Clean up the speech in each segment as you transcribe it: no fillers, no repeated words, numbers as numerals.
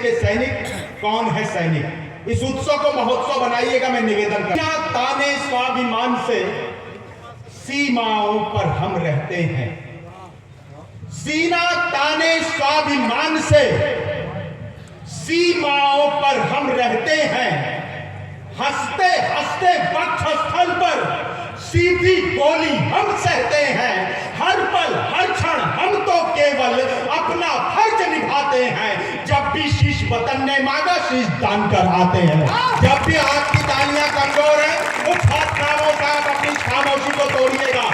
के सैनिक, कौन है सैनिक। इस उत्सव को महोत्सव बनाइएगा, मैं निवेदन करता हूं। ताने स्वाभिमान से सीमाओं पर हम रहते हैं, सीना ताने स्वाभिमान से सीमाओं पर हम रहते हैं। हंसते हंसते वक्षस्थल पर सीधी गोली हम सहते हैं। हर पल हर क्षण हम तो केवल अपना फर्ज निभाते हैं। जब भी शीश वतन ने मांगा शीश दान कर आते हैं। जब भी आपकी तालियां कमजोर है, उस खामोश का आप अपनी खामोशी को तोड़िएगा।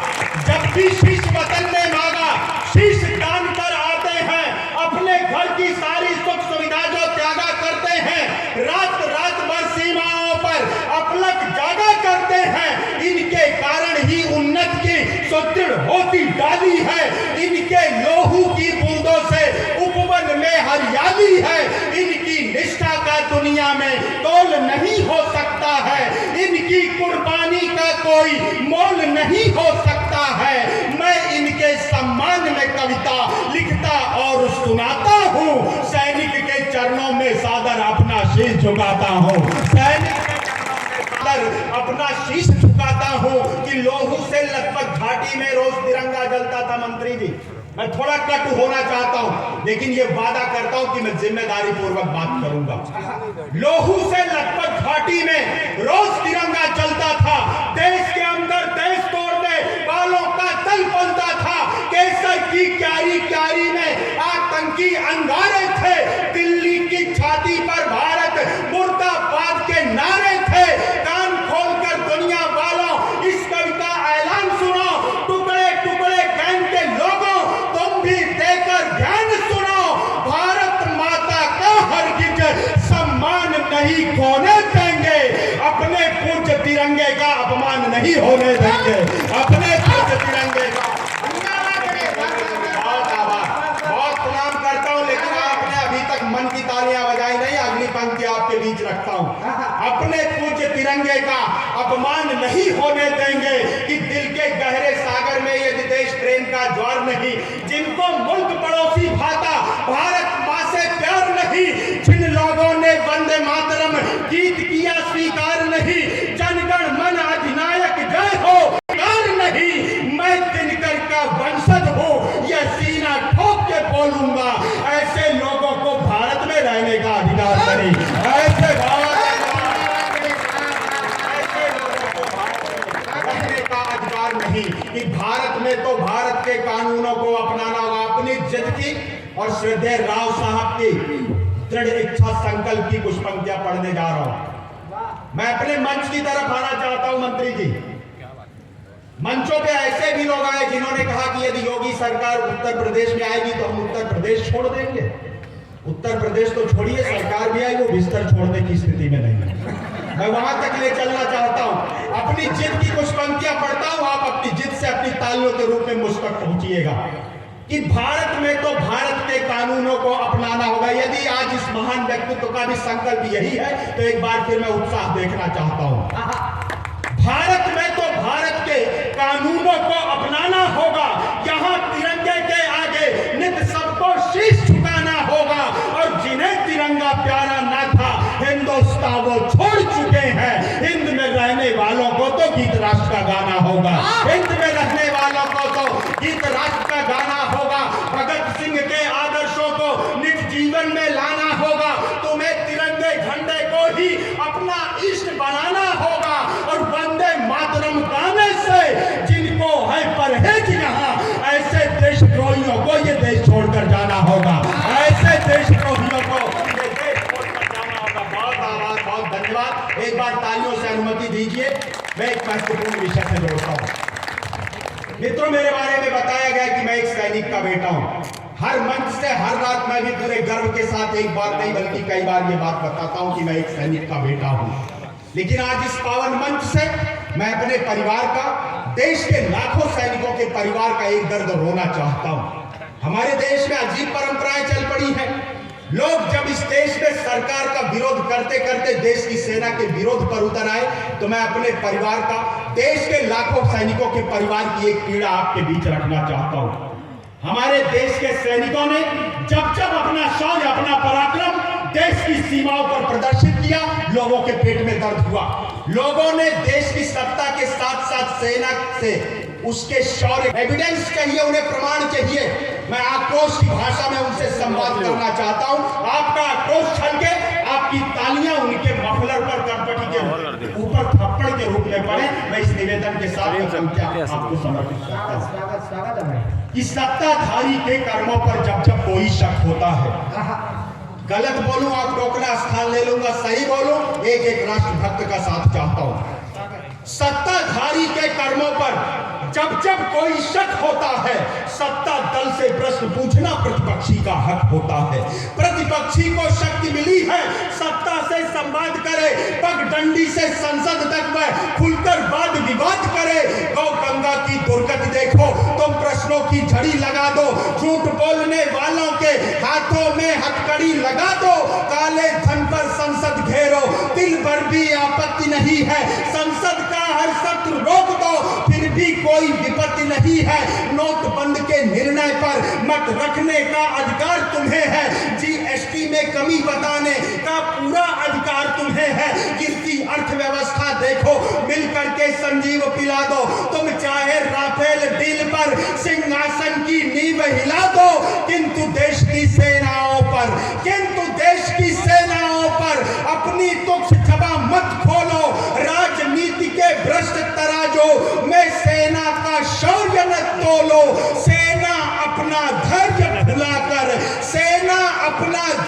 जब भी शीश वतन ने मांगा शीश दान कर आते हैं। अपने घर की सारी सुख सुविधा जो त्यागा करते हैं, रात रात भर सीमाओं पर अपलक जागा करते हैं। इनके कारण ही उन्नत की सुदृढ़ होती डाली है। इनके लोहू की बूंदों से उपवन में हरियाली है। इनकी निष्ठा का दुनिया में तोल नहीं हो सकता है। इनकी कुर्बानी का कोई मोल नहीं हो सकता है। मैं इनके सम्मान में कविता लिखता और सुनाता हूँ। सैनिक के चरणों में सादर अपना शीश झुकाता हूँ। सैनिक अपना शीश झुकाता हूं कि लोहू से लगभग घाटी में रोज तिरंगा जलता था। मंत्री जी, मैं थोड़ा कट होना चाहता हूं, लेकिन यह वादा करता हूं कि मैं जिम्मेदारी पूर्वक बात करूंगा। लोहू से लगभग घाटी में रोज तिरंगा जलता था। देश के अंदर देश तोड़ने वालों का दल पलता था। केसर की क्यारी क्यारी में आतंकी अंगारे थे। दिल्ली की छाती पर भारत मुर्दाबाद के नारे थे। कान खोलकर दुनिया वालों इस कविता ऐलान सुनो। टुकड़े टुकड़े गैंग के लोगों, तुम भी देकर ध्यान सुनो। भारत माता का हरगिज सम्मान नहीं खोने देंगे। अपने पूज्य तिरंगे का अपमान नहीं होने देंगे। अपने पूज्य तिरंगे का बहुत प्रणाम करता हूं, लेकिन आपने अभी तक मन की तालियां बजाई नहीं। अगली पंक्ति आपके बीच रखता हूं। अपने पूज्य तिरंगे का अपमान नहीं होने देंगे कि दिल के गहरे सागर में यदि देश प्रेम का ज्वार नहीं, जिनको मुल्क पड़ोसी भाता भारत मां से प्यार नहीं, जिन लोगों ने वंदे मातरम गीत किया स्वीकार नहीं, जनगण मन अधिनायक जय हो कार नहीं। मैं दिनकर का वंशज हूं, यह सीना ठोक के बोलूंगा। ऐसे लोगों को भारत में रहने का अधिकार नहीं। ऐसे नहीं कि भारत में तो भारत के कानूनों को अपनाना होगा। अपनी जिंदगी और श्रद्धेय राव साहब की दृढ़ इच्छा संकल्प की कुछ पंक्तियां पढ़ने जा रहा हूं। मैं अपने मंच की तरफ आना चाहता हूं। मंत्री जी, मंचों पे ऐसे भी लोग आए जिन्होंने कहा कि यदि योगी सरकार उत्तर प्रदेश में आएगी तो हम उत्तर प्रदेश छोड़ देंगे। उत्तर प्रदेश तो छोड़िए, सरकार भी आई, वो बिस्तर छोड़ने की स्थिति में नहीं है। मैं वहां तक ले चलना चाहता हूं। अपनी जिद की कुछ पंक्तियां पढ़ता हूं, आप अपनी जिद से अपनी तालियों के रूप में मुझ तक पहुंचिएगा कि भारत में तो भारत के कानूनों को अपनाना होगा। यदि आज इस महान व्यक्तित्व का भी संकल्प यही है तो एक बार फिर मैं उत्साह देखना चाहता हूं। भारत में तो भारत के कानूनों को अपनाना होगा। यहां तिरंगे के आगे नित सबको शीश झुकाना होगा। और जिन्हें तिरंगा प्यारा ना था, हिंदुस्तान वो छोड़ चुके हैं। हिंद में रहने वालों को तो गीत राष्ट्र का गाना होगा। हिंद में रहने वालों को तो गीत राष्ट्र का गाना होगा। भगत सिंह के आदर्शों को निज जीवन में लाना होगा। तुम्हें तिरंगे झंडे को ही अपना इष्ट बनाना होगा। और वंदे मातरम गाने से जिनको है परहेज यहाँ, ऐसे देशद्रोहियों को ये देश छोड़कर जाना होगा। ऐसे देशद्रोहियों को ये देश छोड़कर जाना होगा। बहुत आभार, बहुत धन्यवाद। एक बार तालियों से अनुमति दीजिए, मैं एक महत्वपूर्ण विषय से जोड़ता हूं। मित्रों, मेरे बारे में बताया गया कि मैं एक सैनिक का बेटा हूं। हर मंच से हर रात मैं भी पूरे गर्व के साथ एक बार नहीं बल्कि कई बार ये बात बताता हूं कि मैं एक सैनिक का बेटा हूं। लेकिन आज इस पावन मंच से मैं अपने परिवार का, देश के लाखों सैनिकों के परिवार का एक दर्द रोना चाहता हूं। हमारे देश में अजीब परंपराएं चल पड़ी हैं। लोग जब इस देश में सरकार का विरोध करते करते देश की सेना के विरोध पर उतर आए, तो मैं अपने परिवार का, देश के लाखों सैनिकों के परिवार की एक पीड़ा आपके बीच रखना चाहता हूं। हमारे देश के सैनिकों ने जब जब अपना शौर्य, अपना पराक्रम की सीमाओं पर प्रदर्शित किया, लोगों के पेट में दर्द हुआ। लोगों ने देश की सत्ता के साथ साथ सेना से उसके शौर्य, एविडेंस चाहिए, उन्हें प्रमाण चाहिए। मैं आक्रोश की भाषा में उनसे संवाद करना चाहता हूं। आपका आक्रोश छल के आपकी तालियां उनके मफलर पर करपटी के ऊपर थप्पड़ के रूप में पड़े। मैं इस निवेदन के साथ आपको समर्पित करता हूं कि सत्ताधारी के कर्मों पर जब जब कोई शक होता है, गलत बोलूं आप रोकना स्थान ले लूंगा, सही बोलूं एक एक राष्ट्रभक्त का साथ चाहता हूं। सत्ताधारी के कर्मों पर जब जब कोई शक होता है, सत्ता दल से प्रश्न पूछना प्रतिपक्षी का हक होता है। प्रतिपक्षी को शक्ति मिली है सत्ता से संवाद करे, पगडंडी से संसद तक में खुलकर वाद विवाद करे। गौ गंगा की दुर्गति देखो, तुम प्रश्नों की झड़ी लगा दो, झूठ बोलने वालों के हाथों में हथकड़ी लगा दो, काले धन पर संसद घेरो, दिल भर भी आपत्ति नहीं है, संसद का हर शत्रु रोक दो, फिर भी कोई विपत्ति नहीं है। नोटबंद के निर्णय पर मत रखने का अधिकार तुम्हें है, जीएसटी में कमी बताने का पूरा अधिकार तुम्हें है। गिरती अर्थव्यवस्था देखो, मिलकर के संजीव पिला दो, तुम चाहे राफेल डील पर सिंहासन की नींव हिला दो, किंतु देश की सेनाओं पर अपनी तुच्छ छबा मत खोलो। राजनीति के भ्रष्ट तराजों में सेना का शौर्य न तोलो। सेना अपना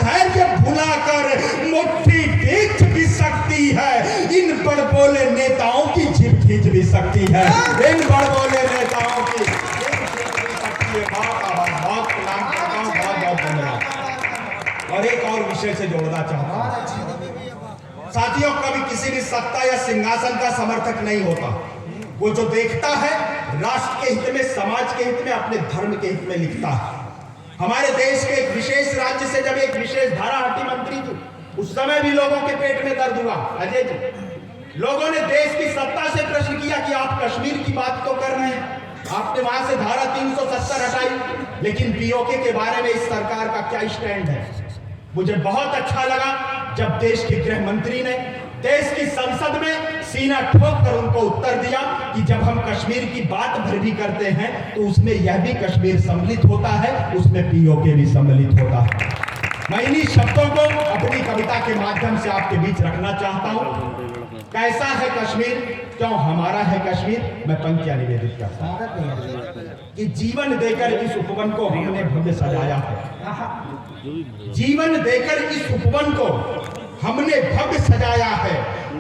धैर्य भुलाकर मुट्ठी भींच भी सकती है, इन बड़बोले नेताओं की जीभ खींच भी सकती है। इन बड़बोले नेताओं की बहुत प्रणाम करता हूं, बहुत बहुत धन्यवाद। और एक और विषय से जोड़ना चाहता हूं साथियों, कभी किसी भी सत्ता या सिंहासन का समर्थक नहीं होता। वो जो देखता है राष्ट्र के हित में, समाज के हित में, अपने धर्म के हित में लिखता है। हमारे देश के एक विशेष राज्य से जब एक विशेष धारा हटी मंत्री थी, उस समय भी लोगों के पेट में दर्द हुआ। अजय जी, लोगों ने देश की सत्ता से प्रश्न किया कि आप कश्मीर की बात तो कर रहे हैं, आपने वहां से धारा 370 हटाई, लेकिन पीओके के बारे में इस सरकार का क्या स्टैंड है। मुझे बहुत अच्छा लगा जब देश के गृह मंत्री ने देश की संसद में सीना ठोक कर उनको उत्तर दिया कि जब हम कश्मीर की बात भर भी करते हैं तो उसमें यह भी कश्मीर सम्मिलित होता है, उसमें पीओके भी सम्मिलित होता है। मैं इन्हीं शब्दों को अपनी कविता के माध्यम से आपके बीच रखना चाहता हूं। कैसा है कश्मीर, क्यों हमारा है कश्मीर। मैं पंक्तियां निवेदित करता हूं कि जीवन देकर इस उपवन को हमने भव्य सजाया है, जीवन देकर इस उपवन को हमने भव्य सजाया है,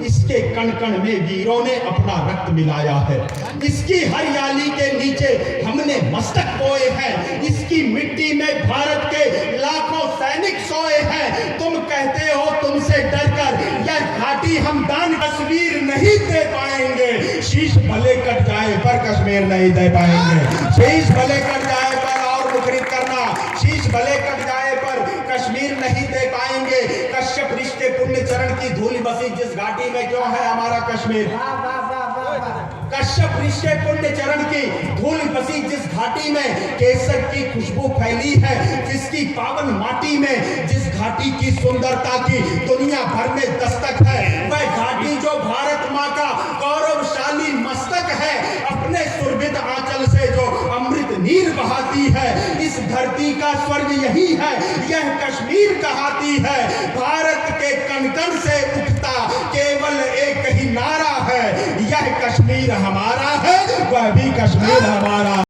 इसके कण कण में वीरों ने अपना रक्त मिलाया है, इसकी हरियाली के नीचे हमने मस्तक बोए हैं, इसकी मिट्टी में भारत के लाखों सैनिक सोए हैं। तुम कहते हो तुमसे डरकर यह घाटी हम दान कश्मीर नहीं दे पाएंगे, शीश भले कट जाए पर कश्मीर नहीं दे पाएंगे। शीश भले कट जाए पर, और मुखरित करना, शीश भले कट जाए पर कश्मीर नहीं दे पाएंगे। कश्यप ऋषि पुण्य चरण की धूल बसी जिस घाटी में, क्यों है हमारा कश्मीर। कश्यप ऋषि पुण्य चरण की धूल बसी जिस घाटी में केसर की खुशबू फैली है, जिसकी पावन माटी में जिस घाटी की सुंदरता की दुनिया भर में दस्तक है, वह घाटी जो भारत माँ का गौरवशाली मस्तक है, अपने सुरभित आंचल से जो अमृत नीर बहाती है। इस धरती का स्वर्ग यही है, यह कश्मीर कहाती है। भारत के कण कण से उठता केवल एक ही नारा है, यह कश्मीर हमारा है, वह भी कश्मीर हमारा।